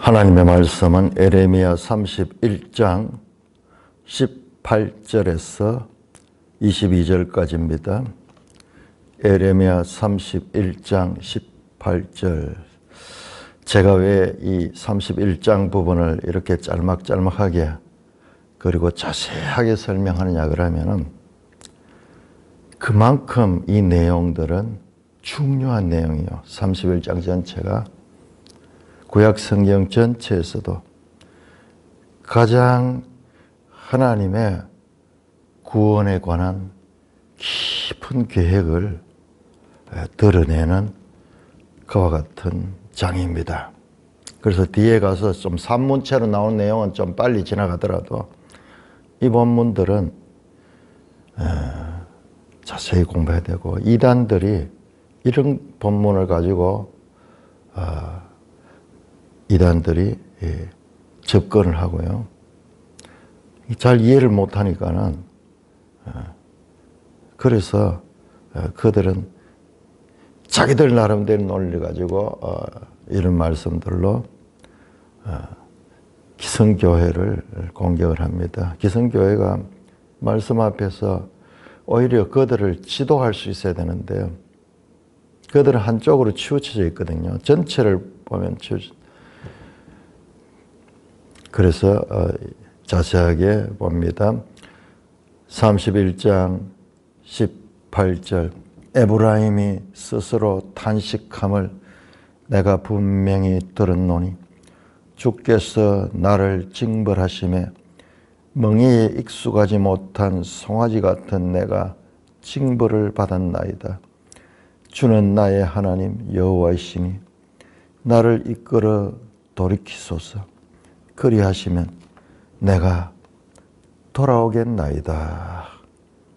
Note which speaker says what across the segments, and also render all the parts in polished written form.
Speaker 1: 하나님의 말씀은 에레미야 31장 18절에서 22절까지입니다. 에레미야 31장 18절. 제가 왜 이 31장 부분을 이렇게 짤막짤막하게 그리고 자세하게 설명하느냐 그러면은 그만큼 이 내용들은 중요한 내용이요. 31장 전체가 구약 성경 전체에서도 가장 하나님의 구원에 관한 깊은 계획을 드러내는 그와 같은 장입니다. 그래서 뒤에 가서 좀 산문체로 나온 내용은 좀 빨리 지나가더라도 이 본문들은 자세히 공부해야 되고, 이단들이 이런 본문을 가지고 이단들이 접근을 하고요. 잘 이해를 못하니까는 그래서 그들은 자기들 나름대로 논리 가지고 이런 말씀들로 기성교회를 공격을 합니다. 기성교회가 말씀 앞에서 오히려 그들을 지도할 수 있어야 되는데요. 그들은 한쪽으로 치우쳐져 있거든요. 전체를 보면 그래서 자세하게 봅니다. 31장 18절. 에브라임이 스스로 탄식함을 내가 분명히 들었노니 주께서 나를 징벌하심에 멍에에 익숙하지 못한 송아지 같은 내가 징벌을 받았나이다. 주는 나의 하나님 여호와이시니 나를 이끌어 돌이키소서. 그리하시면 내가 돌아오겠나이다.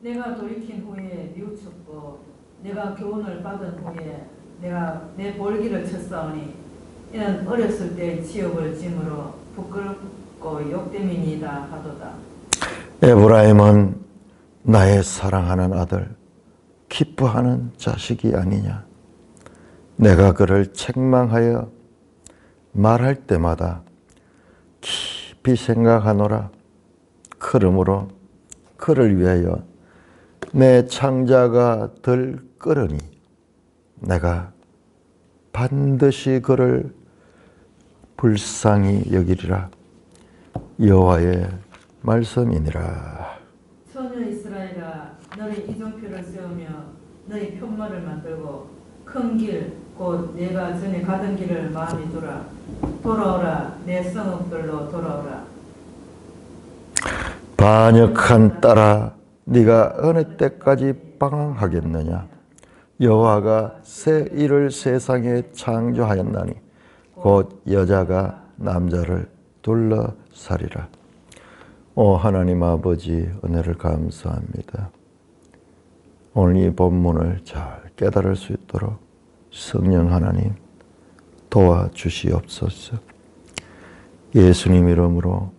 Speaker 2: 내가 돌이킨 후에 뉘우쳤고 내가 교훈을 받은 후에 내가 내 볼기를 쳤사오니 이는 어렸을 때 지옥을 짐으로 부끄럽고 욕됨이니이다 하도다.
Speaker 1: 에브라임은 나의 사랑하는 아들, 기뻐하는 자식이 아니냐. 내가 그를 책망하여 말할 때마다 깊이 생각하노라. 그러므로 그를 위하여 내 창자가 들끓으니 내가 반드시 그를 불쌍히 여기리라. 여호와의 말씀이니라.
Speaker 2: 처녀 이스라엘아, 너희 이정표를 세우며 너희 편말을 만들고 큰 길 곧 내가 전에 가던 길을 마음이 두라. 돌아오라, 내 성읍들로 돌아오라.
Speaker 1: 반역한 딸아, 네가 어느 때까지 방황하겠느냐. 여호와가 새 일을 세상에 창조하였나니 곧 여자가 남자를 둘러싸리라. 오 하나님 아버지, 은혜를 감사합니다. 오늘 이 본문을 잘 깨달을 수 있도록 성령 하나님 도와주시옵소서. 예수님 이름으로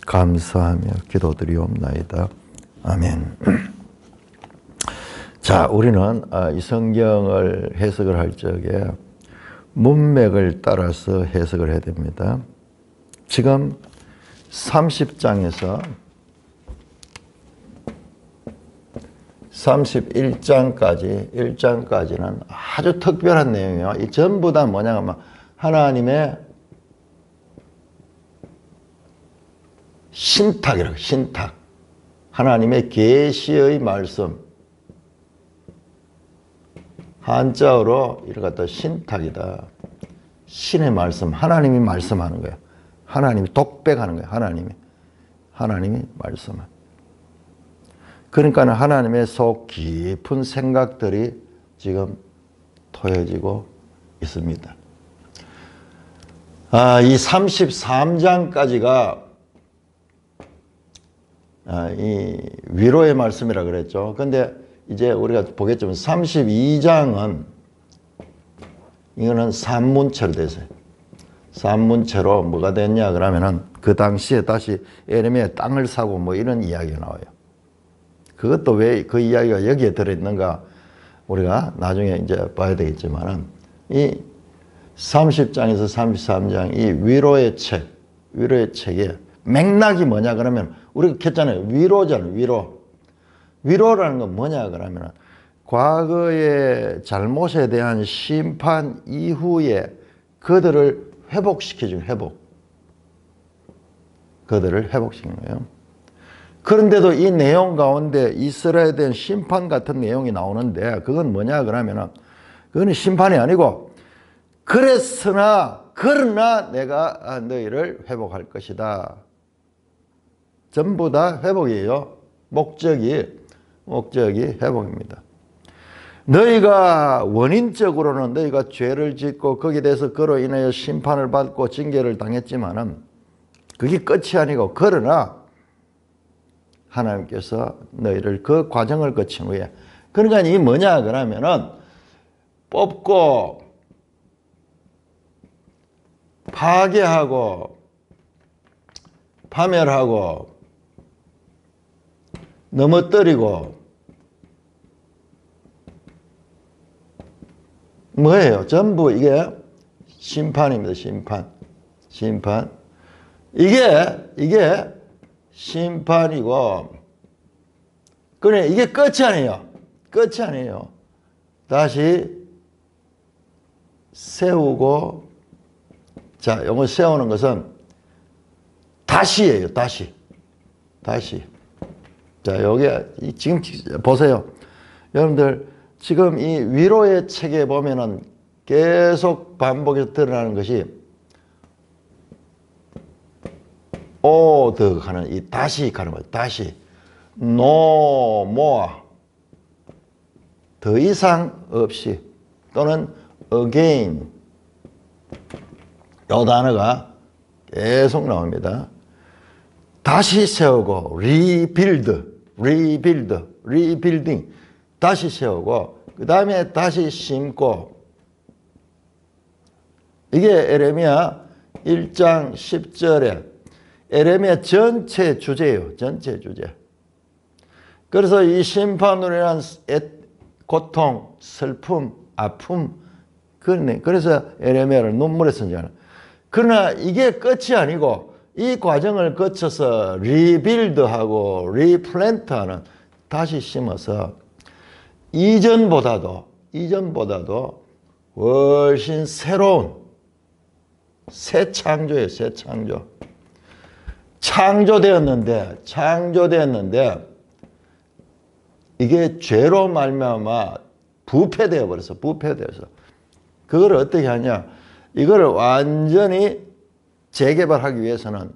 Speaker 1: 감사하며 기도드리옵나이다. 아멘. 자, 우리는 이 성경을 해석을 할 적에 문맥을 따라서 해석을 해야 됩니다. 지금 30장에서 1장까지는 아주 특별한 내용이에요. 이 전부 다 뭐냐면 하나님의 신탁이라고, 신탁. 하나님의 계시의 말씀. 한자어로 이걸 갖다 신탁이다. 신의 말씀. 하나님이 말씀하는 거예요. 하나님이 독백하는 거예요. 하나님이 말씀하는. 그러니까 하나님의 속 깊은 생각들이 지금 토해지고 있습니다. 이 33장까지가 이 위로의 말씀이라 그랬죠. 근데 이제 우리가 보겠지만 32장은 이거는 산문체로 됐어요. 산문체로 뭐가 됐냐 그러면은 그 당시에 다시 에레미야의 땅을 사고 뭐 이런 이야기가 나와요. 그것도 왜 그 이야기가 여기에 들어있는가 우리가 나중에 이제 봐야 되겠지만은 이 30장에서 33장 이 위로의 책의 맥락이 뭐냐 그러면 우리가 했잖아요. 위로잖아요. 위로라는 건 뭐냐 그러면 과거의 잘못에 대한 심판 이후에 그들을 회복시켜주는 그들을 회복시키는 거예요. 그런데도 이 내용 가운데 이스라엘에 대한 심판 같은 내용이 나오는데 그건 뭐냐 그러면 그건 심판이 아니고 그러나 내가 너희를 회복할 것이다. 전부 다 회복이에요. 목적이 회복입니다. 너희가 원인적으로는 너희가 죄를 짓고 거기에 대해서 그로 인하여 심판을 받고 징계를 당했지만은 그게 끝이 아니고 그러나 하나님께서 너희를 그 과정을 거친 후에 그러니까 이 뭐냐 그러면은 뽑고 파괴하고 파멸하고 넘어뜨리고 뭐예요? 전부 이게 심판입니다. 심판. 이게 심판이고 그래 이게 끝이 아니에요. 다시 세우고 자, 이거 세우는 것은 다시예요. 다시. 자, 여기 지금 보세요. 여러분들 지금 이 위로의 책에 보면은 계속 반복해서 드러나는 것이 오드 하는 이 다시 가는 거예요. 다시. no more. 더 이상 없이 또는 again. 이 단어가 계속 나옵니다. 다시 세우고 rebuilding 다시 세우고 그 다음에 다시 심고 이게 에레미야 1장 10절에 에레미야 전체 주제예요. 전체 주제. 그래서 이 심판으로 인한 고통, 슬픔, 아픔 그래서 에레미야를 눈물에 선지하는. 그러나 이게 끝이 아니고 이 과정을 거쳐서 리빌드하고 리플랜트하는 다시 심어서 이전보다도 훨씬 새로운 새 창조예요. 새 창조. 창조되었는데 이게 죄로 말미암아 부패되어 버렸어. 부패되어서 그걸 어떻게 하냐? 이거를 완전히 재개발하기 위해서는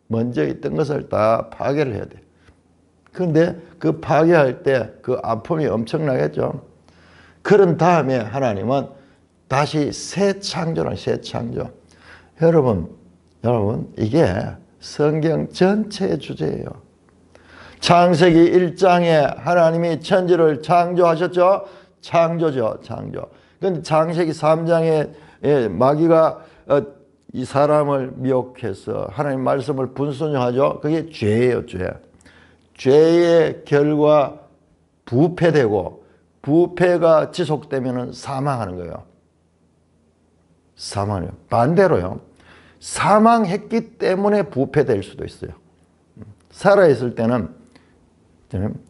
Speaker 1: 먼저 있던 것을 다 파괴를 해야 돼. 그런데 그 파괴할 때 그 아픔이 엄청나겠죠. 그런 다음에 하나님은 다시 새 창조란 새 창조. 여러분 이게 성경 전체의 주제예요. 창세기 1장에 하나님이 천지를 창조하셨죠. 창조죠. 창조. 그런데 창세기 3장에 마귀가 이 사람을 미혹해서 하나님 말씀을 불순종하죠. 그게 죄예요. 죄의 결과 부패되고 부패가 지속되면 사망하는 거예요. 사망이요. 반대로요. 사망했기 때문에 부패될 수도 있어요. 살아있을 때는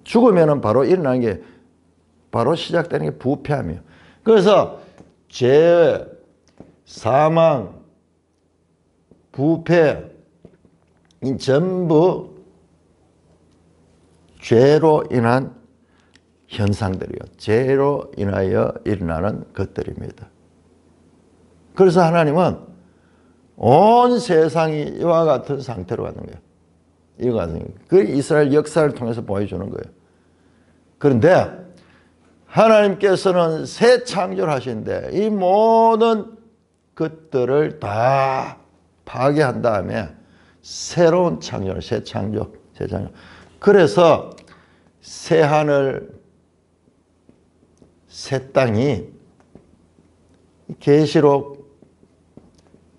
Speaker 1: 죽으면 바로 일어나는 게 바로 시작되는 게 부패함이에요. 그래서 죄, 사망, 부패 이 전부 죄로 인한 현상들이요. 죄로 인하여 일어나는 것들입니다. 그래서 하나님은 온 세상이 이와 같은 상태로 가는 거예요. 이와 같은 거예요. 그 이스라엘 역사를 통해서 보여주는 거예요. 그런데 하나님께서는 새 창조를 하시는데 이 모든 것들을 다 파괴한 다음에 새로운 창조를 새 창조. 그래서 새 하늘, 새 땅이 계시록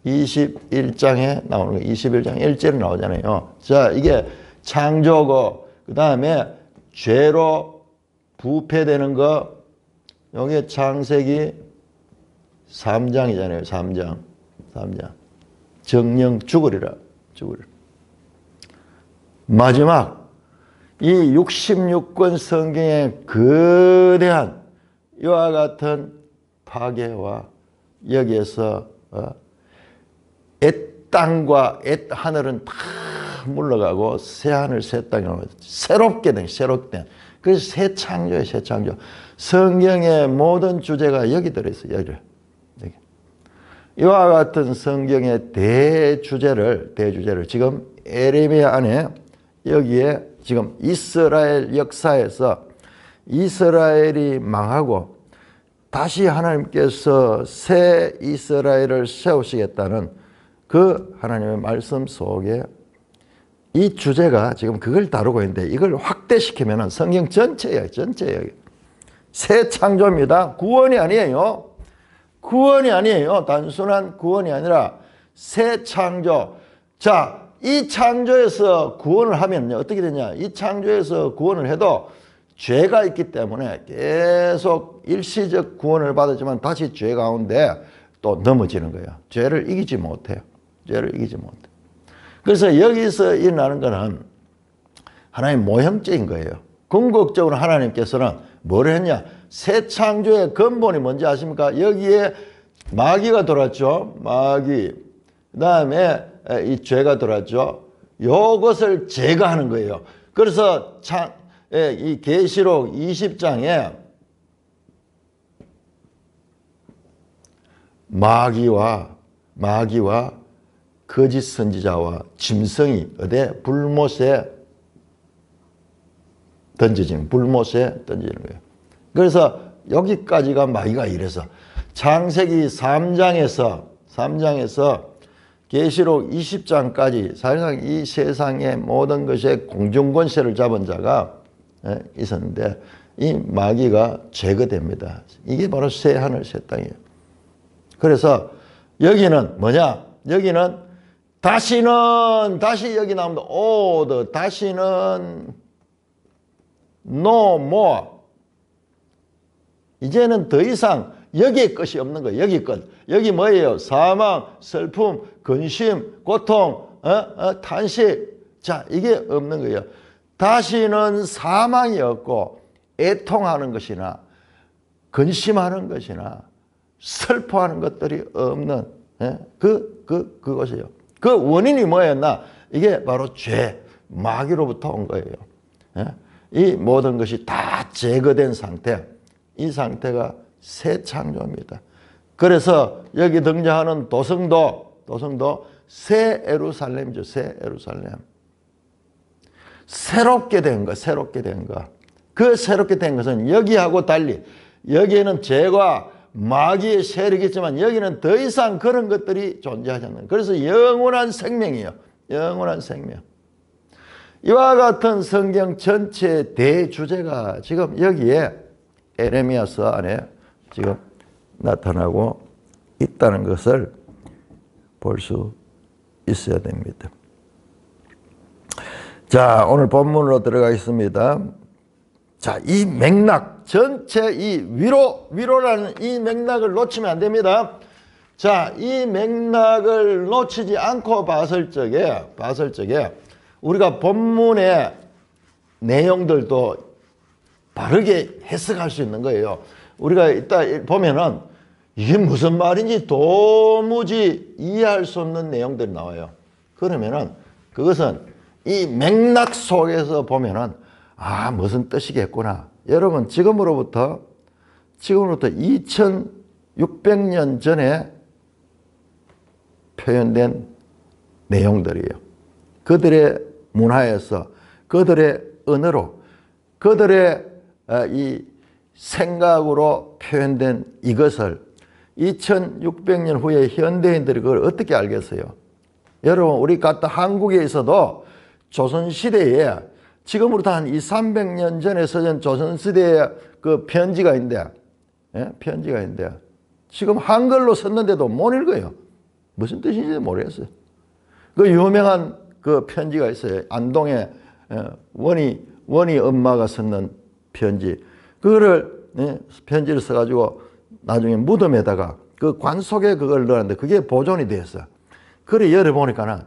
Speaker 1: 21장에 나오는 거예요. 21장 1절에 나오잖아요. 자, 이게 창조고 그 다음에 죄로 부패되는 거. 여기 창세기 삼장이잖아요. 삼장. 정령 죽으리라. 마지막 이 66권 성경의 거대한 이와 같은 파괴와 여기에서 엣 땅과 엣 하늘은 다 물러가고 새 하늘 새 땅이 새롭게 된 그래서 새 창조예요. 새 창조. 성경의 모든 주제가 여기 들어있어요. 여기. 이와 같은 성경의 대주제를 지금 에레미야 안에 여기에 지금 이스라엘 역사에서 이스라엘이 망하고 다시 하나님께서 새 이스라엘을 세우시겠다는 그 하나님의 말씀 속에 이 주제가 지금 그걸 다루고 있는데 이걸 확대시키면 성경 전체예요. 새 창조입니다. 구원이 아니에요. 단순한 구원이 아니라 새 창조. 자, 이 창조에서 구원을 하면요. 어떻게 되냐. 이 창조에서 구원을 해도 죄가 있기 때문에 계속 일시적 구원을 받았지만 다시 죄 가운데 또 넘어지는 거예요. 죄를 이기지 못해요. 그래서 여기서 일어나는 것은 하나님 모형적인 거예요. 궁극적으로 하나님께서는 뭘 했냐. 새 창조의 근본이 뭔지 아십니까? 여기에 마귀가 들어왔죠. 마귀. 그 다음에 이 죄가 들어왔죠. 이것을 제거하는 거예요. 그래서 이 계시록 20장에 마귀와 거짓 선지자와 짐승이 어디 불못에 던져지는 거예요. 그래서 여기까지가 마귀가 이래서 창세기 3장에서 계시록 20장까지 사실상 이 세상의 모든 것에 공중권세를 잡은 자가 있었는데 이 마귀가 제거됩니다. 이게 바로 새 하늘 새 땅이에요. 그래서 여기는 뭐냐? 여기는 다시 여기 나옵니다. 다시는 no more. 이제는 더 이상 여기에 것이 없는 거예요. 여기 것. 여기 뭐예요? 사망, 슬픔, 근심, 고통, 탄식. 자, 이게 없는 거예요. 다시는 사망이 없고 애통하는 것이나 근심하는 것이나 슬퍼하는 것들이 없는 그것이에요. 그 원인이 뭐였나? 이게 바로 죄, 마귀로부터 온 거예요. 이 모든 것이 다 제거된 상태. 이 상태가 새 창조입니다. 그래서 여기 등장하는 도성도 새 예루살렘이죠. 새 예루살렘. 새롭게 된 것. 그 새롭게 된 것은 여기하고 달리 여기에는 죄와 마귀의 세력이 있지만 여기는 더 이상 그런 것들이 존재하지 않는. 그래서 영원한 생명이에요. 영원한 생명. 이와 같은 성경 전체 대주제가 지금 여기에 에레미야서 안에 지금 나타나고 있다는 것을 볼 수 있어야 됩니다. 자, 오늘 본문으로 들어가겠습니다. 자, 이 맥락, 전체 이 위로라는 이 맥락을 놓치면 안 됩니다. 자, 이 맥락을 놓치지 않고 봤을 적에 우리가 본문의 내용들도 바르게 해석할 수 있는 거예요. 우리가 이따 보면은 이게 무슨 말인지 도무지 이해할 수 없는 내용들이 나와요. 그러면은 그것은 이 맥락 속에서 보면은 무슨 뜻이겠구나. 여러분 지금으로부터 2600년 전에 표현된 내용들이에요. 그들의 문화에서 그들의 언어로 그들의 이 생각으로 표현된 이것을 2600년 후에 현대인들이 그걸 어떻게 알겠어요? 여러분 우리 같은 한국에 있어도 조선시대에 지금으로부터 한 200~300년 전에 써진 조선시대에 그 편지가 있는데 지금 한글로 썼는데도 못 읽어요. 무슨 뜻인지 모르겠어요. 그 유명한 그 편지가 있어요. 안동에 원희 엄마가 썼는 편지. 그거를 편지를 써가지고 나중에 무덤에다가 그 관 속에 그걸 넣었는데 그게 보존이 되었어. 그래 열어보니까는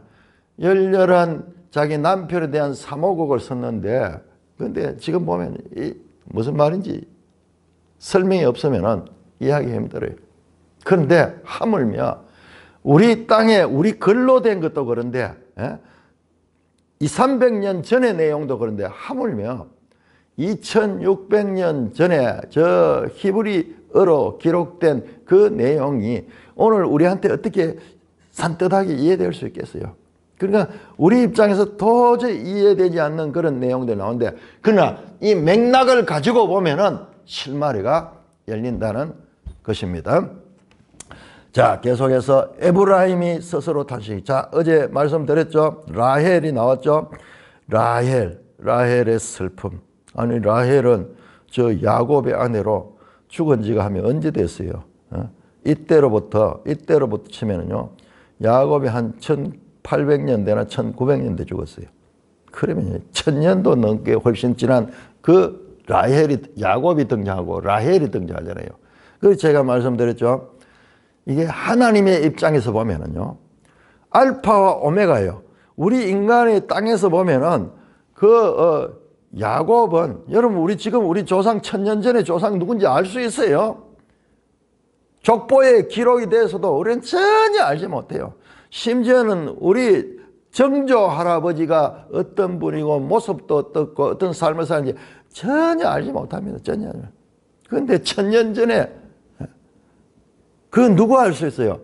Speaker 1: 열렬한 자기 남편에 대한 사모곡을 썼는데, 근데 지금 보면 이 무슨 말인지 설명이 없으면은 이해하기 힘들어요. 그런데 하물며 우리 땅에 우리 글로 된 것도 그런데, 예? 300년 전의 내용도 그런데 하물며 2600년 전에 저 히브리어로 기록된 그 내용이 오늘 우리한테 어떻게 산뜻하게 이해될 수 있겠어요? 그러니까 우리 입장에서 도저히 이해되지 않는 그런 내용들이 나오는데, 그러나 이 맥락을 가지고 보면은 실마리가 열린다는 것입니다. 자, 계속해서 에브라임이 스스로 탄식. 자, 어제 말씀드렸죠. 라헬이 나왔죠. 라헬의 슬픔. 아니, 라헬은 저 야곱의 아내로 죽은 지가 하면 언제 됐어요? 이때로부터 치면은요, 야곱이 한 1800년대나 1900년대 죽었어요. 그러면 1000년도 넘게 훨씬 지난 그 야곱이 등장하고 라헬이 등장하잖아요. 그래서 제가 말씀드렸죠. 이게 하나님의 입장에서 보면은요, 알파와 오메가예요. 우리 인간의 땅에서 보면은 야곱은, 여러분 우리 조상 1000년 전에 조상 누군지 알 수 있어요? 족보에 기록이 돼서도 우리는 전혀 알지 못해요. 심지어는 우리 정조 할아버지가 어떤 분이고 모습도 어떻고 어떤 삶을 사는지 전혀 알지 못합니다. 전혀. 그런데 1000년 전에 그 누가 알 수 있어요?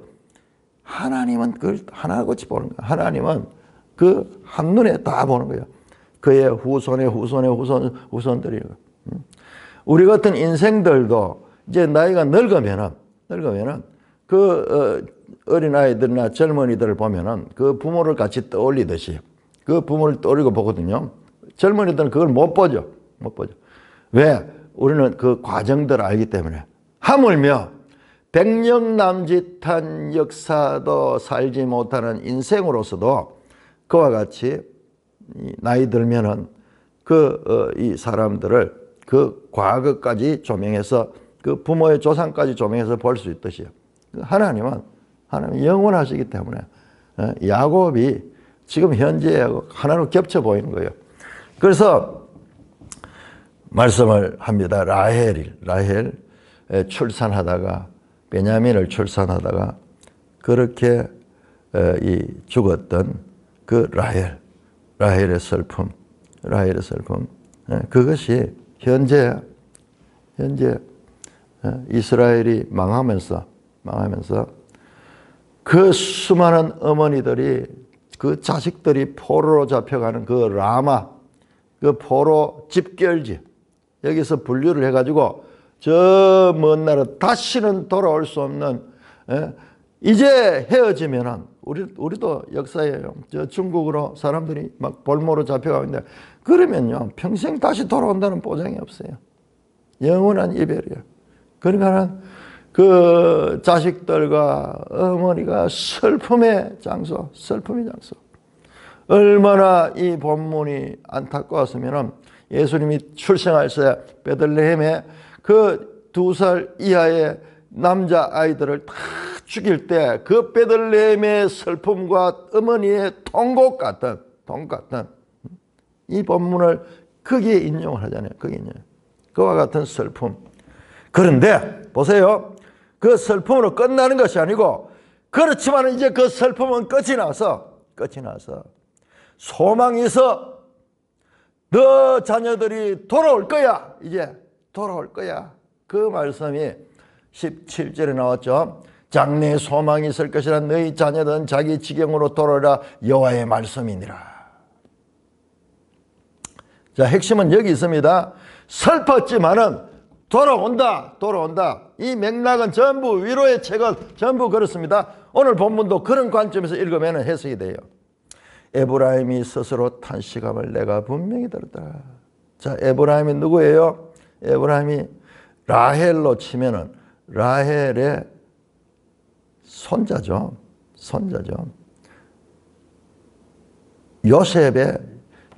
Speaker 1: 하나님은 그걸 하나같이 보는 거예요. 하나님은 그 한눈에 다 보는 거예요. 그의 후손들이. 우리 같은 인생들도 이제 나이가 늙으면은 그 어린아이들이나 젊은이들을 보면은 그 부모를 같이 떠올리듯이 그 부모를 떠올리고 보거든요. 젊은이들은 그걸 못 보죠. 왜? 우리는 그 과정들을 알기 때문에. 하물며 백년남짓한 역사도 살지 못하는 인생으로서도 그와 같이 나이 들면은 이 사람들을 그 과거까지 조명해서 그 부모의 조상까지 조명해서 볼 수 있듯이요. 하나님은 영원하시기 때문에 야곱이 지금 현재 하나로 겹쳐 보이는 거예요. 그래서 말씀을 합니다. 라헬 출산하다가 베냐민을 출산하다가 그렇게 죽었던 그 라헬의 슬픔, 그것이 현재 이스라엘이 망하면서 그 수많은 어머니들이 그 자식들이 포로로 잡혀가는 그 라마, 그 포로 집결지, 여기서 분류를 해가지고 저 먼 나라 다시는 돌아올 수 없는, 이제 헤어지면은 우리도 역사예요. 저 중국으로 사람들이 막 볼모로 잡혀가고 있는데, 그러면요 평생 다시 돌아온다는 보장이 없어요. 영원한 이별이에요. 그러니까 그 자식들과 어머니가 슬픔의 장소. 얼마나 이 본문이 안타까웠으면 예수님이 출생할 때 베들레헴에 그 2살 이하의 남자 아이들을 다 죽일 때 그 베들레헴의 슬픔과 어머니의 통곡 같은 이 본문을 거기에 인용을 하잖아요. 그와 같은 슬픔. 그런데 보세요. 그 슬픔으로 끝나는 것이 아니고, 그렇지만 이제 그 슬픔은 끝이 나서 소망이 있어. 너 자녀들이 돌아올 거야. 이제 돌아올 거야. 그 말씀이 17절에 나왔죠. 장래에 소망이 있을 것이라 너희 자녀들은 자기 지경으로 돌아오라 여호와의 말씀이니라. 자, 핵심은 여기 있습니다. 슬펐지만은 돌아온다. 이 맥락은 전부 위로의 책은 전부 그렇습니다. 오늘 본문도 그런 관점에서 읽으면 해석이 돼요. 에브라임이 스스로 탄식함을 내가 분명히 들었다. 자, 에브라임이 누구예요? 에브라임이 라헬로 치면은 라헬의 손자죠.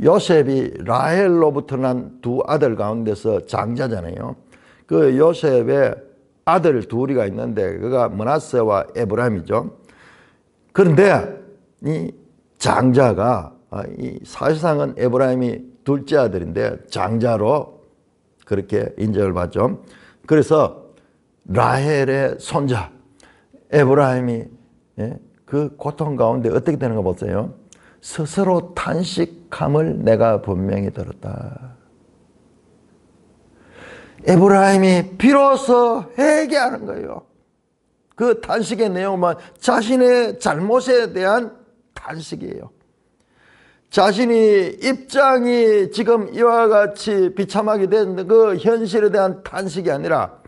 Speaker 1: 요셉이 라헬로부터 난 두 아들 가운데서 장자잖아요. 그 요셉의 아들 둘이가 있는데 그가 므낫세와 에브라임이죠. 그런데 이 장자가 사실상은 에브라임이 둘째 아들인데 장자로 그렇게 인정을 받죠. 그래서 라헬의 손자 에브라임이 그 고통 가운데 어떻게 되는가 보세요. 스스로 탄식함을 내가 분명히 들었다. 에브라임이 비로소 회개하는 거예요. 그 탄식의 내용은 자신의 잘못에 대한 탄식이에요. 자신이 입장이 지금 이와 같이 비참하게 된 그 현실에 대한 탄식이 아니라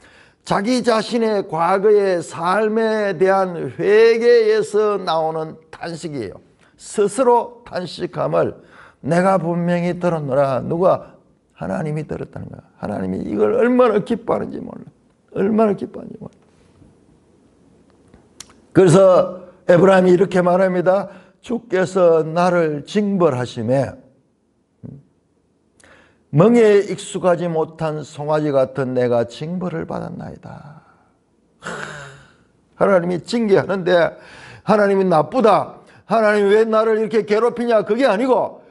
Speaker 1: 자기 자신의 과거의 삶에 대한 회개에서 나오는 탄식이에요. 스스로 탄식함을 내가 분명히 들었노라. 누가? 하나님이 들었다는 거야. 하나님이 이걸 얼마나 기뻐하는지 몰라. 얼마나 기뻐하는지 몰라. 그래서 에브라임이 이렇게 말합니다. 주께서 나를 징벌하심에 멍에 익숙하지 못한 송아지 같은 내가 징벌을 받았나이다. 하나님이 징계하는데 하나님이 나쁘다. 하나님이 왜 나를 이렇게 괴롭히냐. 그게 아니고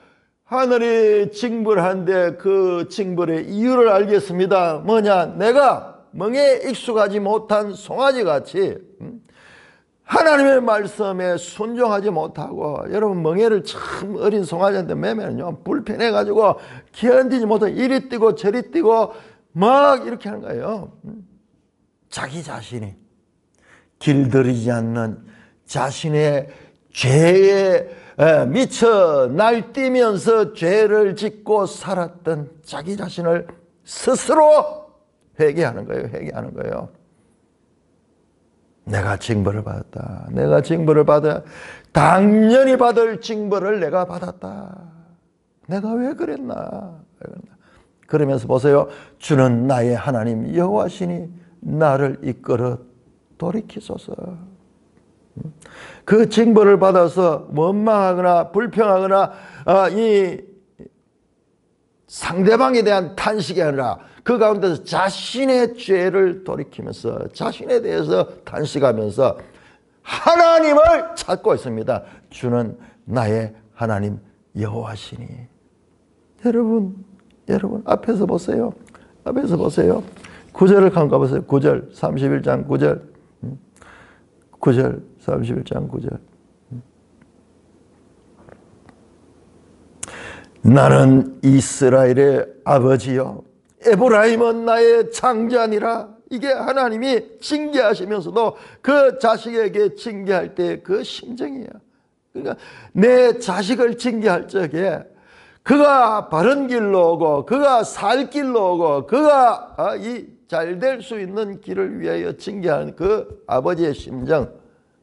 Speaker 1: 하늘이 징벌하는데 그 징벌의 이유를 알겠습니다. 뭐냐? 내가 멍에 익숙하지 못한 송아지같이 하나님의 말씀에 순종하지 못하고, 여러분 멍에를 참 어린 송아지한테 매면요 불편해가지고 견디지 못하고 이리 뛰고 저리 뛰고 막 이렇게 하는 거예요. 자기 자신이 길들이지 않는 자신의 죄에 미쳐 날뛰면서 죄를 짓고 살았던 자기 자신을 스스로 회개하는 거예요. 회개하는 거예요. 내가 징벌을 받았다. 내가 징벌을 받아 당연히 받을 징벌을 내가 받았다. 내가 왜 그랬나? 그러면서 보세요. 주는 나의 하나님 여호와시니 나를 이끌어 돌이키소서. 그 징벌을 받아서 원망하거나 불평하거나 이 상대방에 대한 탄식이 아니라 그 가운데서 자신의 죄를 돌이키면서 자신에 대해서 탄식하면서 하나님을 찾고 있습니다. 주는 나의 하나님 여호와시니. 여러분 앞에서 보세요. 앞에서 보세요. 9절을 한번 가보세요. 9절 31장 9절 9절 31장 9절. 나는 이스라엘의 아버지요 에브라임은 나의 장자니라. 이게 하나님이 징계하시면서도 그 자식에게 징계할 때 그 심정이에요. 그러니까 내 자식을 징계할 적에 그가 바른 길로 오고 그가 살 길로 오고 그가 잘 될 수 있는 길을 위하여 징계하는 그 아버지의 심정.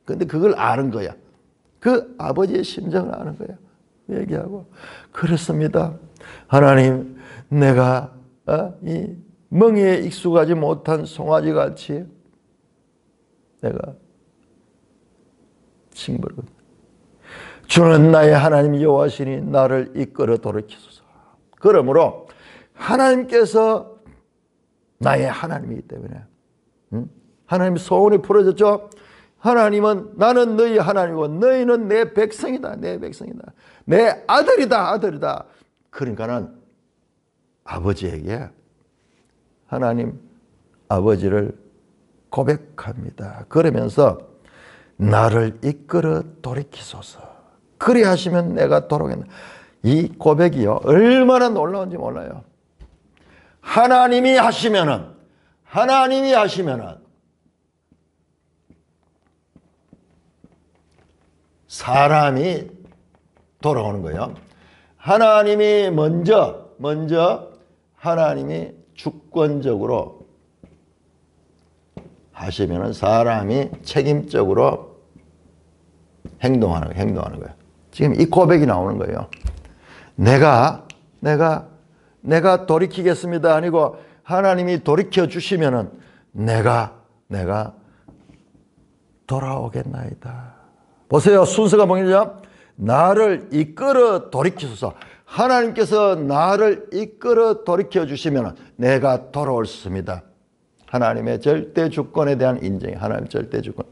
Speaker 1: 근데 그걸 아는 거야. 그 아버지의 심정을 아는 거야. 얘기하고 그렇습니다. 하나님, 내가 이 멍에 익숙하지 못한 송아지같이 내가 징벌을 주는 나의 하나님 여호와시니 나를 이끌어 돌이키소서. 그러므로 하나님께서 나의 하나님이기 때문에 하나님 소원이 풀어졌죠. 하나님은 나는 너희 하나님이고 너희는 내 백성이다. 내 백성이다. 내 아들이다. 아들이다. 그러니까는 아버지에게 하나님 아버지를 고백합니다. 그러면서 나를 이끌어 돌이키소서. 그리 하시면 내가 돌아오겠나. 이 고백이요 얼마나 놀라운지 몰라요. 하나님이 하시면은 사람이 돌아오는 거예요. 하나님이 먼저 하나님이 주권적으로 하시면은 사람이 책임적으로 행동하는 거예요. 지금 이 고백이 나오는 거예요. 내가 돌이키겠습니다 아니고 하나님이 돌이켜 주시면은 내가 돌아오겠나이다. 보세요. 순서가 뭐냐? 나를 이끌어 돌이키소서. 하나님께서 나를 이끌어 돌이켜 주시면 내가 돌아올 수 있습니다. 하나님의 절대 주권에 대한 인정이 하나님 절대 주권.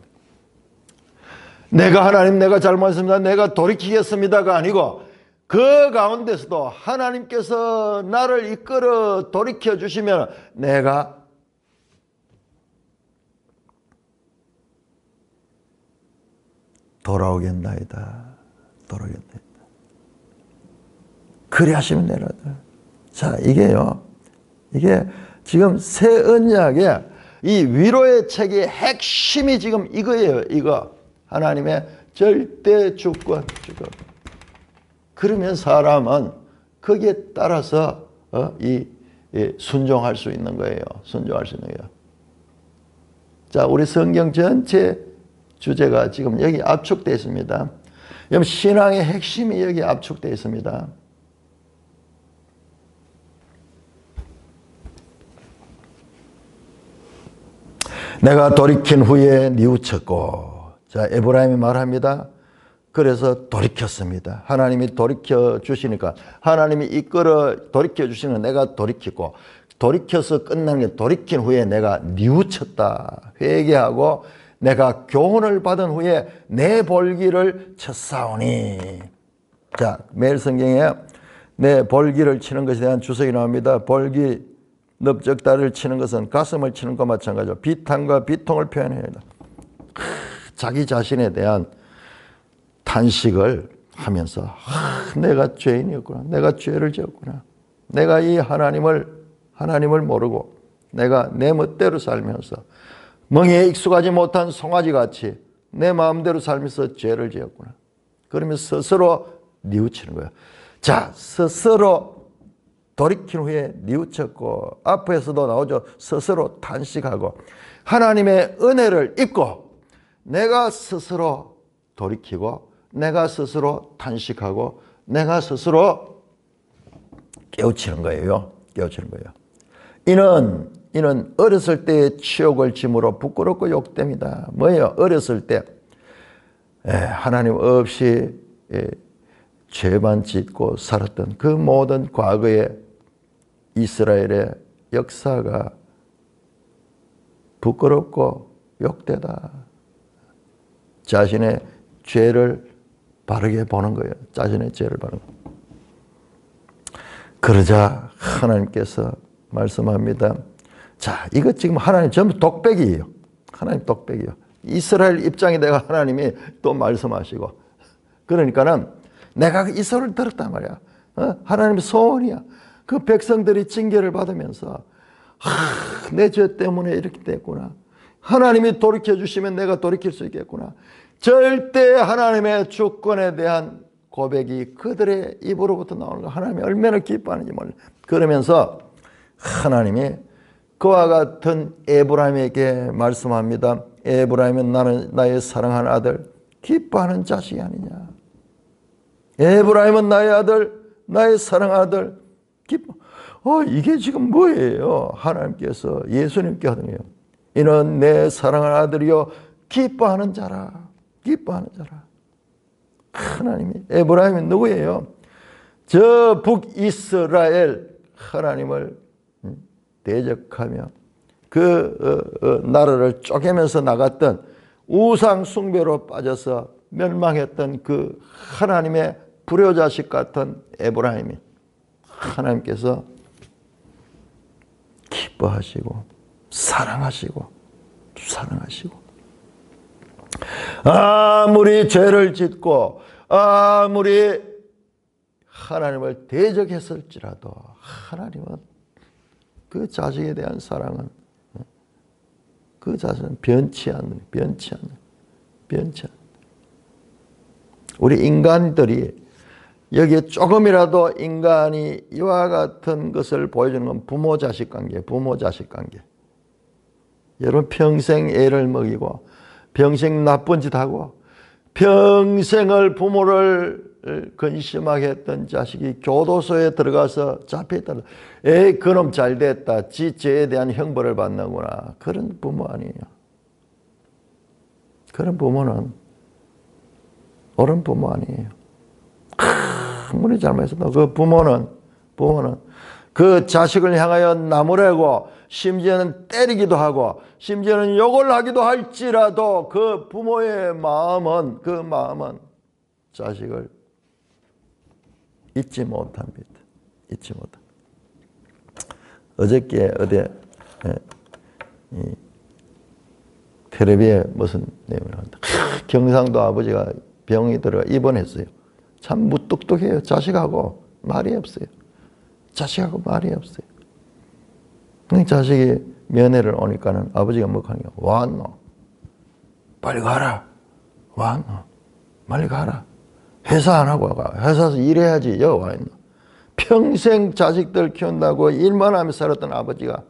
Speaker 1: 내가 하나님 내가 잘못했습니다. 내가 돌이키겠습니다가 아니고 그 가운데서도 하나님께서 나를 이끌어 돌이켜 주시면 내가 돌아오겠나이다. 돌아오겠나이다. 그리 하시면 내라다. 자, 이게요. 이게 지금 새 언약의 이 위로의 책의 핵심이 지금 이거예요. 이거. 하나님의 절대 주권. 그러면 사람은 거기에 따라서 순종할 수 있는 거예요. 순종할 수 있는 거예요. 자, 우리 성경 전체 주제가 지금 여기 압축되어 있습니다. 여러분, 신앙의 핵심이 여기 압축되어 있습니다. 내가 돌이킨 후에 뉘우쳤고, 자, 에브라임이 말합니다. 그래서 돌이켰습니다. 하나님이 돌이켜 주시니까, 하나님이 이끌어 돌이켜 주시는 내가 돌이키고, 돌이켜서 끝나는 게 돌이킨 후에 내가 뉘우쳤다. 회개하고 내가 교훈을 받은 후에 내 볼기를 쳤사오니. 자, 매일 성경에 내 볼기를 치는 것에 대한 주석이 나옵니다. 볼기, 넓적다리를 치는 것은 가슴을 치는 것과 마찬가지로 비탄과 비통을 표현해야 한다. 자기 자신에 대한 탄식을 하면서 내가 죄인이었구나. 내가 죄를 지었구나. 내가 이 하나님을 모르고 내가 내 멋대로 살면서 멍에에 익숙하지 못한 송아지같이 내 마음대로 살면서 죄를 지었구나. 그러면 스스로 뉘우치는 거야. 자, 스스로 돌이킨 후에 뉘우쳤고, 앞에서도 나오죠. 스스로 탄식하고 하나님의 은혜를 입고 내가 스스로 돌이키고 내가 스스로 탄식하고 내가 스스로 깨우치는 거예요. 깨우치는 거예요. 이는 어렸을 때의 치욕을 짐으로 부끄럽고 욕됩니다. 뭐예요? 어렸을 때 하나님 없이 죄만 짓고 살았던 그 모든 과거의 이스라엘의 역사가 부끄럽고 욕되다. 자신의 죄를 바르게 보는 거예요. 자신의 죄를 바르는 거예요. 그러자 하나님께서 말씀합니다. 자, 이거 지금 하나님 전부 독백이에요. 하나님 독백이에요. 이스라엘 입장에 내가 하나님이 또 말씀하시고, 그러니까는 내가 이 소리를 들었단 말이야. 하나님의 소원이야. 그 백성들이 징계를 받으면서 내 죄 때문에 이렇게 됐구나. 하나님이 돌이켜 주시면 내가 돌이킬 수 있겠구나. 절대 하나님의 주권에 대한 고백이 그들의 입으로부터 나오는 거, 하나님이 얼마나 기뻐하는지 몰라. 그러면서 하나님이 그와 같은 에브라임에게 말씀합니다. 에브라임은 나는 나의 사랑하는 아들, 기뻐하는 자식이 아니냐. 에브라임은 나의 아들, 나의 사랑하는 아들, 기뻐. 이게 지금 뭐예요? 하나님께서 예수님께 하는 거예요. 이는 내 사랑하는 아들이요 기뻐하는 자라. 기뻐하는 자라. 하나님이, 에브라임은 누구예요? 저 북이스라엘 하나님을 대적하며 그 나라를 쪼개면서 나갔던 우상 숭배로 빠져서 멸망했던 그 하나님의 불효자식 같은 에브라임이 하나님께서 기뻐하시고 사랑하시고 아무리 죄를 짓고 아무리 하나님을 대적했을지라도 하나님은 그 자식에 대한 사랑은 그 자식은 변치 않는. 우리 인간들이 여기에 조금이라도 인간이 이와 같은 것을 보여주는 건 부모 자식 관계. 여러분 평생 애를 먹이고 평생 나쁜 짓 하고 평생을 부모를 근심하게 했던 자식이 교도소에 들어가서 잡혀있다. 에이, 그놈 잘 됐다. 지 죄에 대한 형벌을 받는구나. 그런 부모 아니에요. 그런 부모는 옳은 부모 아니에요. 아무리 잘못했어도 그 부모는 그 자식을 향하여 나무라고 심지어는 때리기도 하고 심지어는 욕을 하기도 할지라도 그 부모의 마음은 그 마음은 자식을 잊지 못합니다. 잊지 못합니다. 어저께 어디 텔레비에 무슨 내용을 한다. 경상도 아버지가 병이 들어가 입원했어요. 참 무뚝뚝해요. 자식하고 말이 없어요. 자식하고 말이 없어요. 자식이 면회를 오니까는 아버지가 뭐 하는 거야. 왔노? 빨리 가라. 왔노? 빨리 가라. 회사 안 하고 가. 회사에서 일해야지. 여기 와 있노? 평생 자식들 키운다고 일만 하며 살았던 아버지가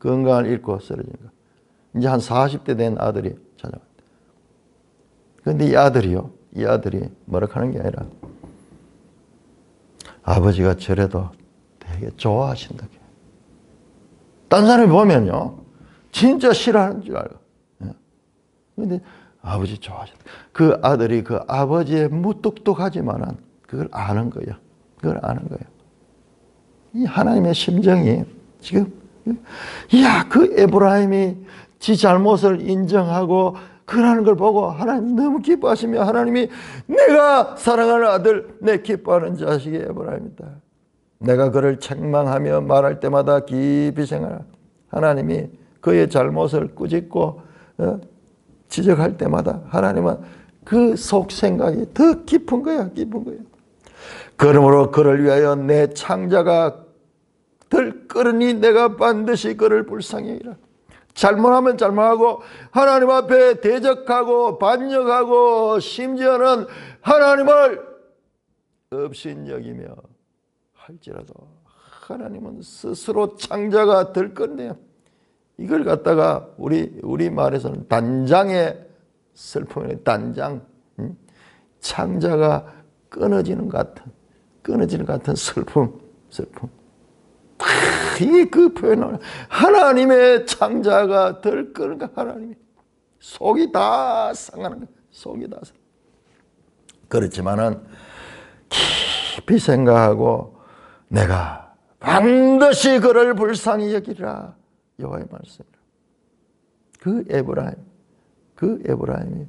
Speaker 1: 건강을 잃고 쓰러지니까 이제 한 40대 된 아들이 찾아왔다. 그런데 이 아들이 뭐라 하는 게 아니라 아버지가 저래도 되게 좋아하신다. 딴 사람이 보면요 진짜 싫어하는 줄 알고. 그런데 아버지 좋아하신다. 그 아들이 그 아버지의 무뚝뚝하지만은 그걸 아는 거예요. 그걸 아는 거예요. 이 하나님의 심정이 지금 그 에브라임이 지 잘못을 인정하고 그러는 걸 보고 하나님 너무 기뻐하시며 하나님이 내가 사랑하는 아들 내 기뻐하는 자식이 에브라임이다. 내가 그를 책망하며 말할 때마다 깊이 생각하라. 하나님이 그의 잘못을 꾸짖고 지적할 때마다 하나님은 그 속 생각이 더 깊은 거야. 깊은 거야. 그러므로 그를 위하여 내 창자가 들끓으니 내가 반드시 그를 불쌍히 여기라. 잘못하면 잘못하고 하나님 앞에 대적하고 반역하고 심지어는 하나님을 업신여기며 할지라도 하나님은 스스로 창자가 들끓네요. 이걸 갖다가 우리 말에서는 단장의 슬픔이에요. 단장. 창자가 끊어지는 것 같은 슬픔. 이게 그 표현을 하나님의 창자가 들끓는 거. 하나님이 속이 다 상하는 거. 속이 다 상하는 거. 그렇지만은 깊이 생각하고 내가 반드시 그를 불쌍히 여기리라. 여호와의 말씀이라. 그 에브라임이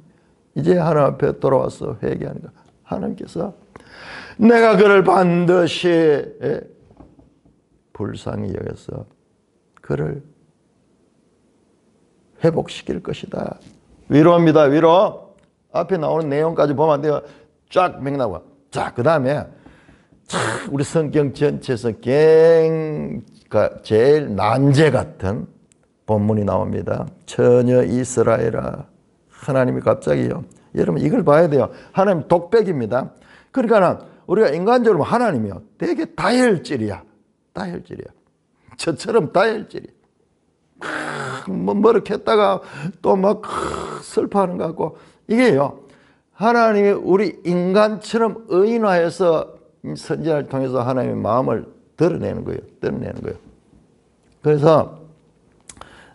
Speaker 1: 이제 하나님 앞에 돌아와서 회개하니까 하나님께서 내가 그를 반드시 불쌍히 여겨서 그를 회복시킬 것이다. 위로입니다. 위로. 앞에 나오는 내용까지 보면 안 돼요. 쫙 맥나와. 자, 그 다음에 우리 성경 전체에서 제일 난제 같은 본문이 나옵니다. 처녀 이스라엘아. 하나님이 갑자기요. 여러분 이걸 봐야 돼요. 하나님 독백입니다. 그러니까 우리가 인간적으로 하나님이요. 되게 다혈질이야. 저처럼 다혈질이야. 뭐를 했다가 또 막 슬퍼하는 것 같고 이게요. 하나님이 우리 인간처럼 의인화해서 선지자를 통해서 하나님의 마음을 드러내는 거예요. 그래서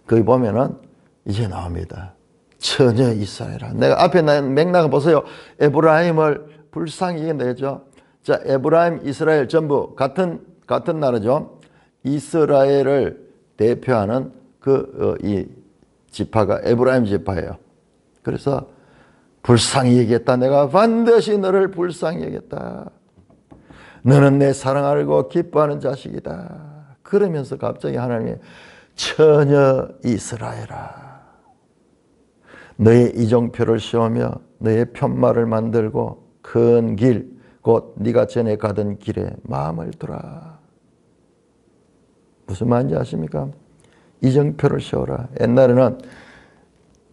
Speaker 1: 거기 보면은 이제 나옵니다. 처녀 이스라엘아. 내가 앞에 맥락을 보세요. 에브라임을 불쌍히 여긴다 했죠. 자, 에브라임, 이스라엘 전부 같은 나라죠. 이스라엘을 대표하는 이 지파가 에브라임 지파예요. 그래서 불쌍히 여기겠다. 내가 반드시 너를 불쌍히 여기겠다. 너는 내 사랑 알고 기뻐하는 자식이다. 그러면서 갑자기 하나님이 처녀 이스라엘아. 너의 이정표를 씌우며 너의 편말을 만들고 큰 길, 곧 네가 전에 가던 길에 마음을 두라. 무슨 말인지 아십니까? 이정표를 씌워라. 옛날에는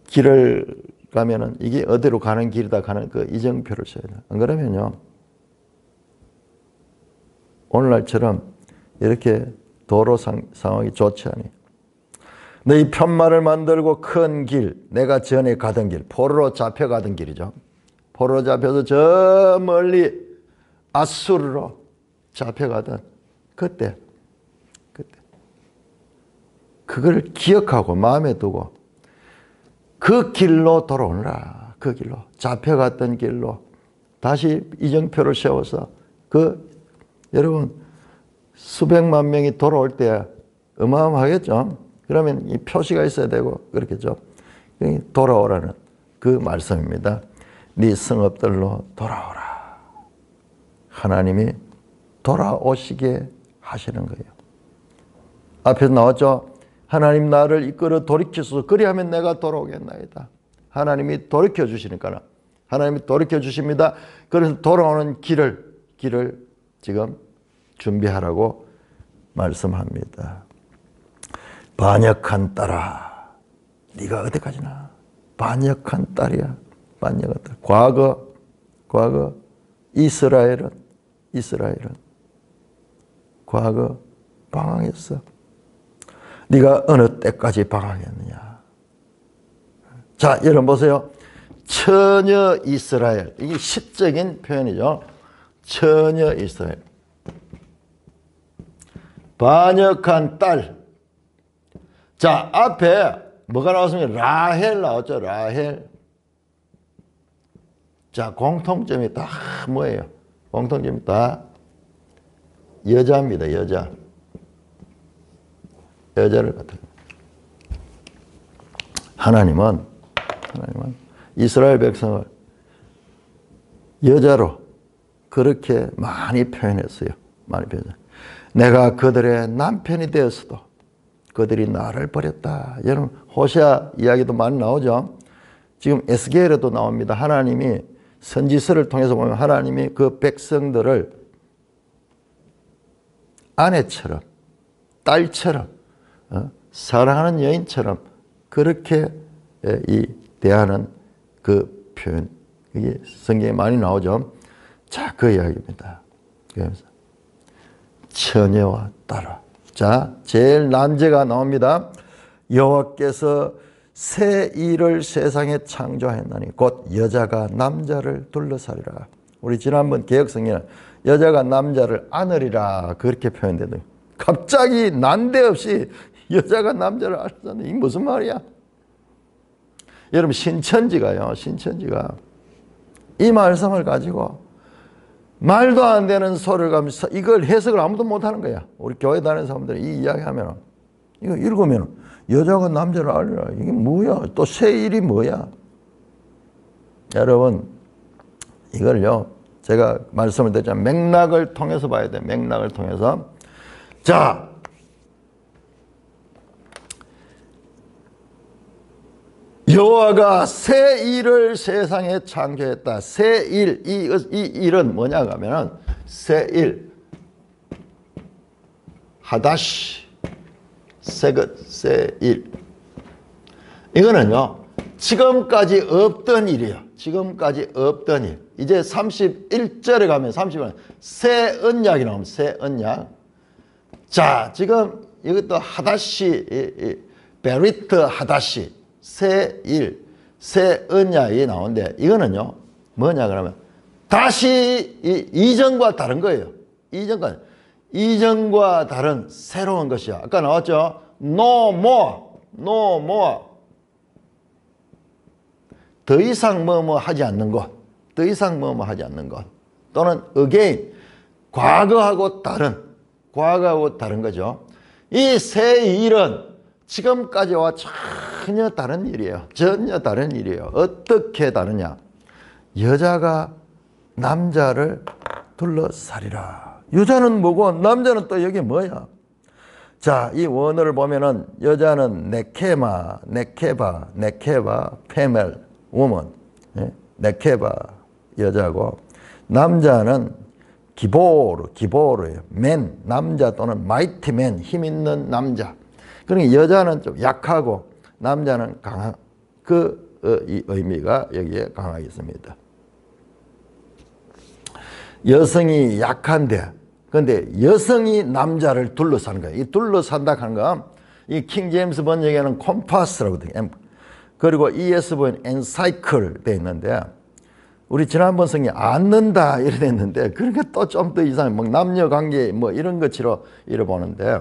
Speaker 1: 길을 가면은 이게 어디로 가는 길이다 하는 그 이정표를 씌워야 돼. 안 그러면요. 오늘날처럼 이렇게 도로 상황이 좋지 않아요. 너희 편말을 만들고 큰 길, 내가 전에 가던 길, 포로로 잡혀가던 길이죠. 포로로 잡혀서 저 멀리 아수르로 잡혀가던 그때 그걸 기억하고 마음에 두고 그 길로 돌아오느라. 그 길로 잡혀갔던 길로 다시 이정표를 세워서 여러분 수백만 명이 돌아올 때 어마어마하겠죠. 그러면 이 표시가 있어야 되고 그렇겠죠. 돌아오라는 그 말씀입니다. 네 성읍들로 돌아오라. 하나님이 돌아오시게 하시는 거예요. 앞에서 나왔죠. 하나님 나를 이끌어 돌이키소서. 그리하면 내가 돌아오겠나이다. 하나님이 돌이켜 주시니까 하나님이 돌이켜 주십니다. 그래서 돌아오는 길을 지금 준비하라고 말씀합니다. 반역한 딸아, 네가 어디까지나 반역한 딸이야. 반역한 딸. 과거 이스라엘은 과거 방황했어. 네가 어느 때까지 방황했느냐. 자, 여러분 보세요. 처녀 이스라엘. 이게 시적인 표현이죠. 처녀 이스라엘. 반역한 딸. 자, 앞에 뭐가 나왔습니까? 라헬 나왔죠. 라헬. 자, 공통점이 다 뭐예요? 공통점이 다 여자입니다. 여자를 갖다. 하나님은 이스라엘 백성을 여자로 그렇게 많이 표현했어요. 많이 표현했어요. 내가 그들의 남편이 되었어도 그들이 나를 버렸다. 여러분 호세아 이야기도 많이 나오죠. 지금 에스겔에도 나옵니다. 하나님이 선지서를 통해서 보면 하나님이 그 백성들을 아내처럼 딸처럼 사랑하는 여인처럼 그렇게 대하는 그 표현 이게 성경에 많이 나오죠. 자, 그 이야기입니다. 그래서 처녀와 딸아. 자, 제일 난제가 나옵니다. 여호와께서 새 일을 세상에 창조하였나니 곧 여자가 남자를 둘러싸리라. 우리 지난번 개혁성경은 여자가 남자를 안으리라 그렇게 표현되더니 갑자기 난데없이 여자가 남자를 안으리라. 이게 무슨 말이야? 여러분 신천지가 이 말씀을 가지고 말도 안 되는 소리를 가면서 이걸 해석을 아무도 못하는 거야. 우리 교회 다니는 사람들이 이 이야기하면 이거 읽으면 여자가 남자를 알리라. 이게 뭐야? 또 새 일이 뭐야? 여러분 이걸요 제가 말씀을 드렸잖아요. 맥락을 통해서 봐야 돼. 맥락을 통해서. 자, 여호와가 새 일을 세상에 창조했다. 새 일, 이 일은 뭐냐 하면 새 일, 하다시, 새 일. 이거는요 지금까지 없던 일이에요. 지금까지 없던 일. 이제 31절에 가면 30절 새 언약이 나옵니다. 새 언약. 자, 지금 이것도 하다시, 베리트 하다시, 새 일, 새 언약이 나오는데 이거는요 뭐냐 그러면 다시 이전과 다른 거예요. 이전과 다른 새로운 것이야. 아까 나왔죠. No more. 더 이상 뭐뭐 하지 않는 것. 더 이상 뭐뭐 하지 않는 것. 또는 again. 과거하고 다른 거죠. 이 새 일은 지금까지와 전혀 다른 일이에요. 어떻게 다르냐. 여자가 남자를 둘러싸리라. 여자는 뭐고 남자는 또 여기 뭐야. 자, 이 원어를 보면은 여자는 네케바, 페멜, woman. 네케바 여자고 남자는 기보르예요. 맨, 남자 또는 마이티 맨, 힘 있는 남자. 그러니까 여자는 좀 약하고 남자는 강한 이 의미가 여기에 강하게 있습니다. 여성이 약한데 근데 여성이 남자를 둘러싸는 거예요. 이 둘러싼다 하는 건 이 킹제임스 번역에는 콤파스라고 돼요. 그리고 ESV는 엔사이클 돼 있는데 우리 지난번 성경에 앉는다 이래 됐는데 그러니까 또 좀 더 이상해. 뭐 남녀 관계 뭐 이런 것으로 이래 보는데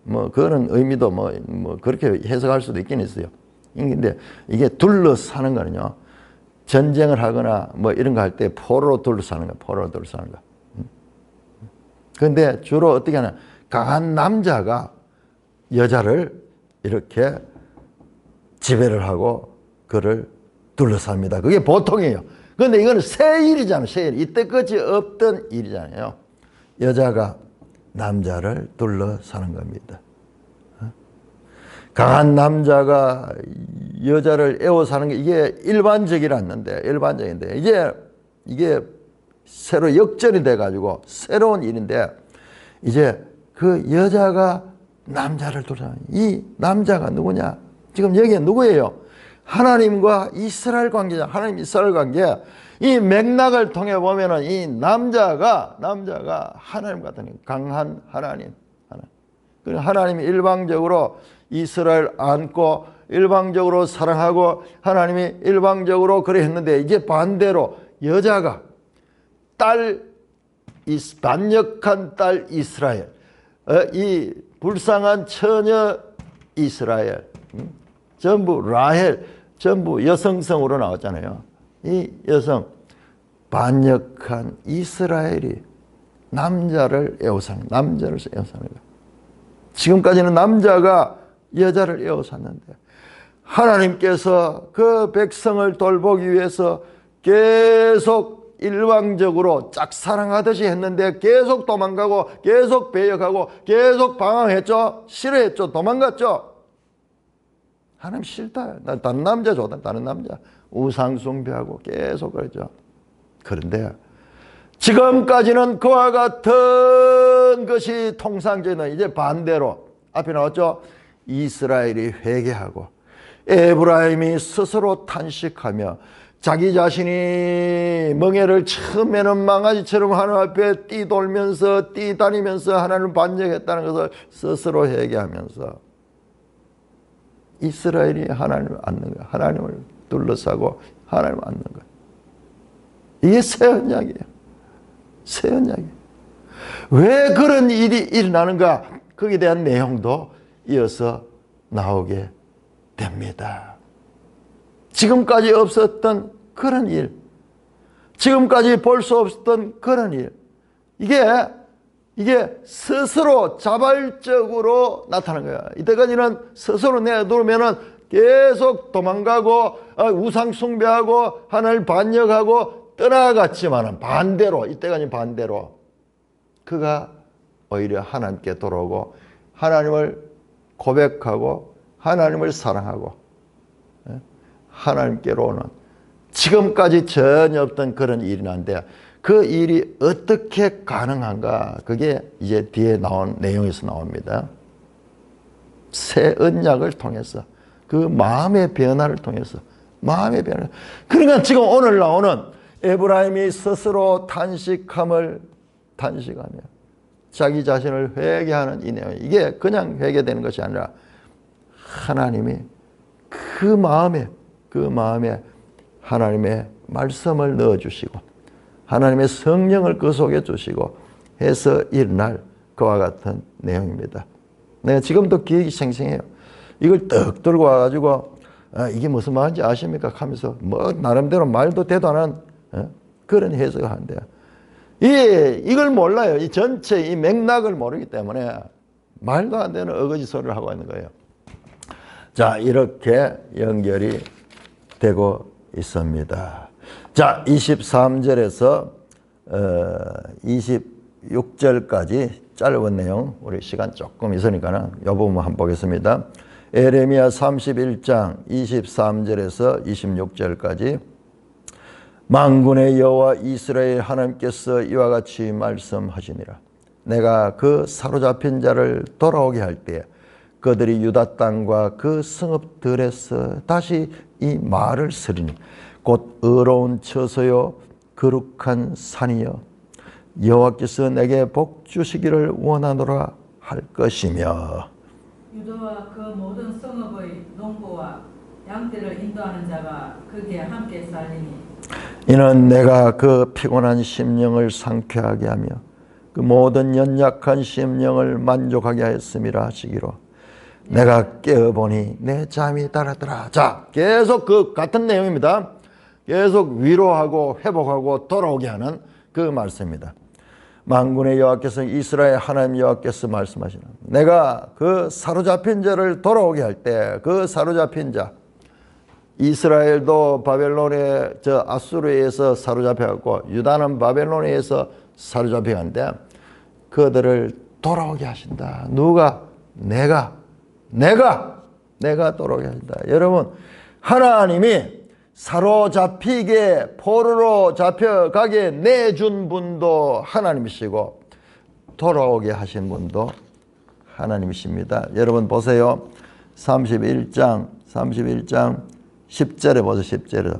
Speaker 1: 뭐 그런 의미도 뭐 그렇게 해석할 수도 있긴 있어요. 근데 이게 둘러싸는 거는요. 전쟁을 하거나 뭐 이런 거 할 때 포로로 둘러싸는 거. 근데 주로 어떻게 하냐. 강한 남자가 여자를 이렇게 지배를 하고 그를 둘러쌉니다. 그게 보통이에요. 근데 이거는 새 일이잖아요. 새 일. 이때까지 없던 일이잖아요. 여자가 남자를 둘러싸는 겁니다. 강한 남자가 여자를 에워싸는 게 이게 일반적인데 이게 새로 역전이 돼가지고 새로운 일인데 이제 그 여자가 남자를 둘러싸는 이 남자가 누구냐? 지금 여기에 누구예요? 하나님과 이스라엘 관계자. 하나님 이스라엘 관계. 이 맥락을 통해 보면은 이 남자가 하나님 같은 강한 하나님. 그리고 하나님이 일방적으로 이스라엘 안고 일방적으로 사랑하고 하나님이 일방적으로 그래 했는데 이제 반대로 여자가 반역한 딸 이스라엘, 이 불쌍한 처녀 이스라엘, 전부 라헬, 전부 여성성으로 나왔잖아요. 이 여성, 반역한 이스라엘이 남자를 에워싸는 거예요. 지금까지는 남자가 여자를 에워쌌는데 하나님께서 그 백성을 돌보기 위해서 계속 일방적으로 짝사랑하듯이 했는데 계속 도망가고 계속 배역하고 계속 방황했죠. 싫어했죠. 도망갔죠. 하나님 싫다. 나 다른 남자 좋다. 다른 남자. 우상숭배하고 계속 그러죠. 그런데 지금까지는 그와 같은 것이 통상적인 이제 반대로 앞에 나왔죠. 이스라엘이 회개하고 에브라임이 스스로 탄식하며 자기 자신이 멍에를 처음에는 망아지처럼 하나님 앞에 뛰돌면서 뛰다니면서 하나님을 반역했다는 것을 스스로 회개하면서 이스라엘이 하나님을 앉는 거예요. 하나님을 둘러싸고 하나님을 앉는 거예요. 이게 새 언약이에요. 새 언약이에요. 왜 그런 일이 일어나는가? 거기에 대한 내용도 이어서 나오게 됩니다. 지금까지 없었던 그런 일, 지금까지 볼 수 없었던 그런 일, 이게 스스로 자발적으로 나타나는 거야. 이때까지는 스스로 내두면은 계속 도망가고 우상 숭배하고 하나님을 반역하고 떠나갔지만은 반대로 이때까지 반대로 그가 오히려 하나님께 돌아오고 하나님을 고백하고 하나님을 사랑하고 하나님께로 오는 지금까지 전혀 없던 그런 일이 나는데 그 일이 어떻게 가능한가? 그게 이제 뒤에 나온 내용에서 나옵니다. 새 언약을 통해서 그 마음의 변화를 통해서 마음의 변화. 그러니까 지금 오늘 나오는 에브라임이 스스로 탄식하며 자기 자신을 회개하는 이 내용, 이게 그냥 회개되는 것이 아니라 하나님이 그 마음에 하나님의 말씀을 넣어주시고 하나님의 성령을 그 속에 주시고 해서 일어날 그와 같은 내용입니다. 내가 지금도 기억이 생생해요. 이걸 떡 들고 와가지고 이게 무슨 말인지 아십니까? 하면서 뭐 나름대로 말도 되도 않은 그런 해석을 하는데요. 이걸 몰라요. 이 전체 이 맥락을 모르기 때문에 말도 안 되는 어거지 소리를 하고 있는 거예요. 자, 이렇게 연결이 되고 있습니다. 자, 23절에서 26절까지 짧은 내용, 우리 시간 조금 있으니까는 이 부분 한번 보겠습니다. 에레미야 31장 23절에서 26절까지 만군의 여호와 이스라엘 하나님께서 이와 같이 말씀하시니라. 내가 그 사로잡힌 자를 돌아오게 할 때에 그들이 유다 땅과 그 성읍들에서 다시 이 말을 쓰리니 곧 의로운 처소요 거룩한 산이요 여호와께서 내게 복 주시기를 원하노라 할 것이며
Speaker 2: 유다와 그 모든 성읍의 농부와 양떼를 인도하는 자가 거기에 함께 살리니
Speaker 1: 이는 내가 그 피곤한 심령을 상쾌하게 하며 그 모든 연약한 심령을 만족하게 하였음이라 하시기로 내가 깨어보니 내 잠이 달았더라. 자, 계속 그 같은 내용입니다. 계속 위로하고 회복하고 돌아오게 하는 그 말씀입니다. 만군의 여호와께서 이스라엘 하나님 여호와께서 말씀하시는 내가 그 사로잡힌 자를 돌아오게 할 때 그 사로잡힌 자 이스라엘도 바벨론의 아수르에서 사로잡혀갔고 유다는 바벨론에 의해서 사로잡혀갔는데 그들을 돌아오게 하신다. 누가? 내가 돌아오게 하신다. 여러분 하나님이 사로잡히게 포로로 잡혀가게 내준 분도 하나님이시고 돌아오게 하신 분도 하나님이십니다. 여러분 보세요. 31장 10절에 보세요. 10절에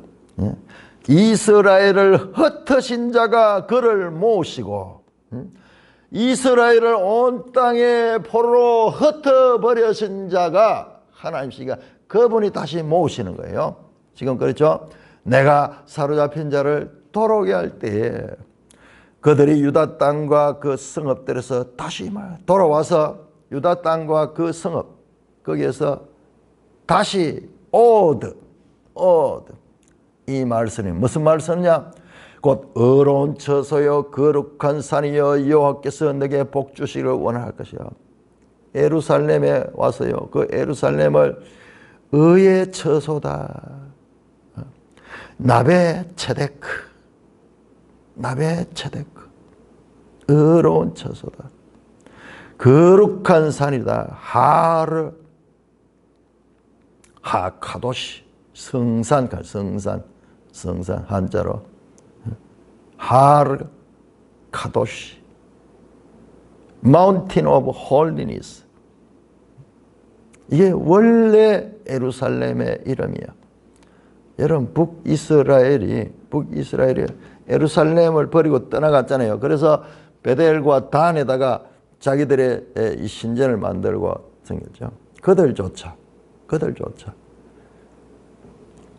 Speaker 1: 이스라엘을 흩으신 자가 그를 모으시고 이스라엘을 온 땅에 포로로 흩어버리신 자가 하나님이시니까 그분이 다시 모으시는 거예요. 지금 그렇죠? 내가 사로잡힌 자를 돌아오게 할 때에 그들이 유다 땅과 그 성읍들에서 다시 돌아와서 유다 땅과 그 성읍 거기에서 다시 오드 이 말씀이 무슨 말씀이냐? 곧 의로운 처소요 거룩한 산이여 여호와께서 내게 복 주시기를 원할 것이야. 예루살렘에 와서요 그 예루살렘을 의의 처소다. 나베 체데크 의로운 처소다. 거룩한 산이다. 하카도시 성산 한자로 카도시 Mountain of Holiness. 이게 원래 예루살렘의 이름이야. 여러분 북이스라엘이 예루살렘을 버리고 떠나갔잖아요. 그래서 베델과 단에다가 자기들의 이 신전을 만들고 생겼죠. 그들조차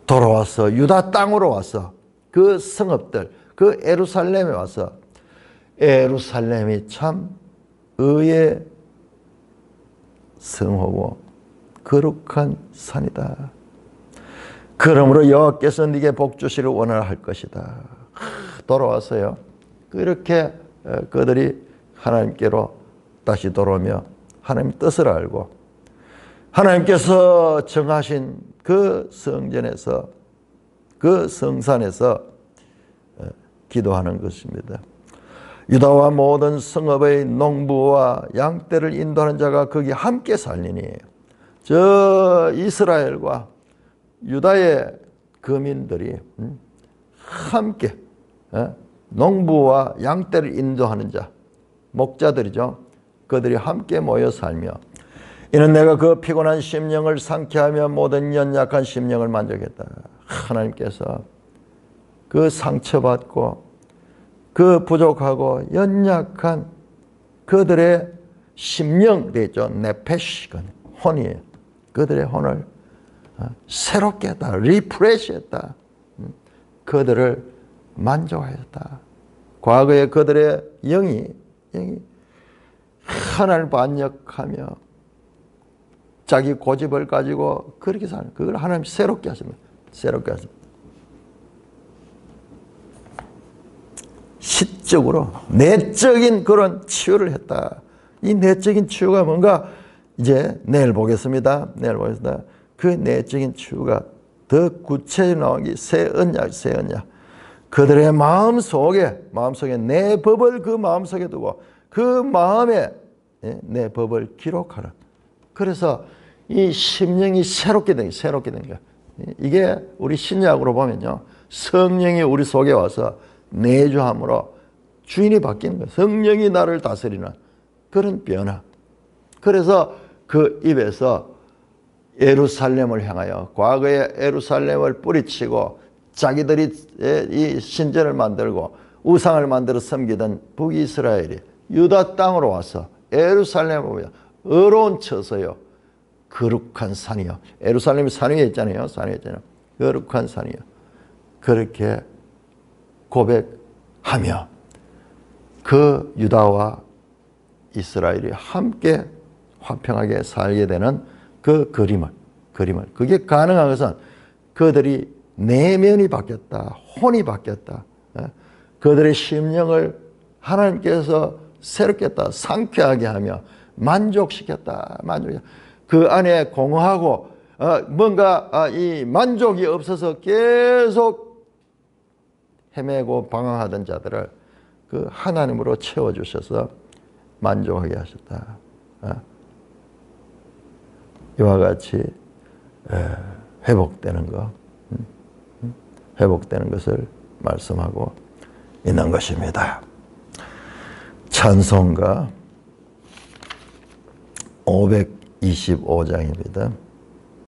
Speaker 1: 돌아와서 유다 땅으로 와서 그 성읍들 그 예루살렘에 와서 예루살렘이 참 의의 성호고 거룩한 산이다. 그러므로 여호와께서 네게 복 주시를 원하라 할 것이다. 돌아왔어요. 그렇게 그들이 하나님께로 다시 돌아오며 하나님 뜻을 알고 하나님께서 정하신 그 성전에서 그 성산에서 기도하는 것입니다. 유다와 모든 성읍의 농부와 양떼를 인도하는 자가 거기 함께 살리니 저 이스라엘과 유다의 거민들이 함께 농부와 양떼를 인도하는 자 목자들이죠. 그들이 함께 모여 살며 이는 내가 그 피곤한 심령을 상쾌하며 모든 연약한 심령을 만족했다. 하나님께서 그 상처받고 그 부족하고 연약한 그들의 심령 되죠. 네페시건 혼이에요. 그들의 혼을 새롭게 했다. 리프레시했다. 그들을 만족하였다. 과거에 그들의 영이 하나님을 반역하며 자기 고집을 가지고 그렇게 사는 그걸 하나님 새롭게 하십니다. 시적으로 내적인 그런 치유를 했다. 이 내적인 치유가 뭔가 이제 내일 보겠습니다. 그 내적인 치유가 더 구체적으로 나온 게 새 언약. 그들의 마음속에 내 법을 그 마음속에 두고 그 마음에 내 법을 기록하라. 그래서 이 심령이 새롭게 된 거야. 이게 우리 신약으로 보면요. 성령이 우리 속에 와서 내주함으로 주인이 바뀌는 거예요. 성령이 나를 다스리는 그런 변화. 그래서 그 입에서 예루살렘을 향하여 과거에 예루살렘을 뿌리치고 자기들이 이 신전을 만들고 우상을 만들어 섬기던 북이스라엘이 유다 땅으로 와서 예루살렘을 보며 의로운 처소요 거룩한 산이요. 예루살렘이 산 위에 있잖아요. 거룩한 산이요. 그렇게 고백하며 그 유다와 이스라엘이 함께 화평하게 살게 되는 그 그림을 그게 가능한 것은 그들이 내면이 바뀌었다. 혼이 바뀌었다. 그들의 심령을 하나님께서 새롭겠다, 상쾌하게 하며 만족시켰다. 그 안에 공허하고 뭔가 이 만족이 없어서 계속 헤매고 방황하던 자들을 그 하나님으로 채워주셔서 만족하게 하셨다. 이와 같이 회복되는 것, 회복되는 것을 말씀하고 있는 것입니다. 찬송가 525장입니다.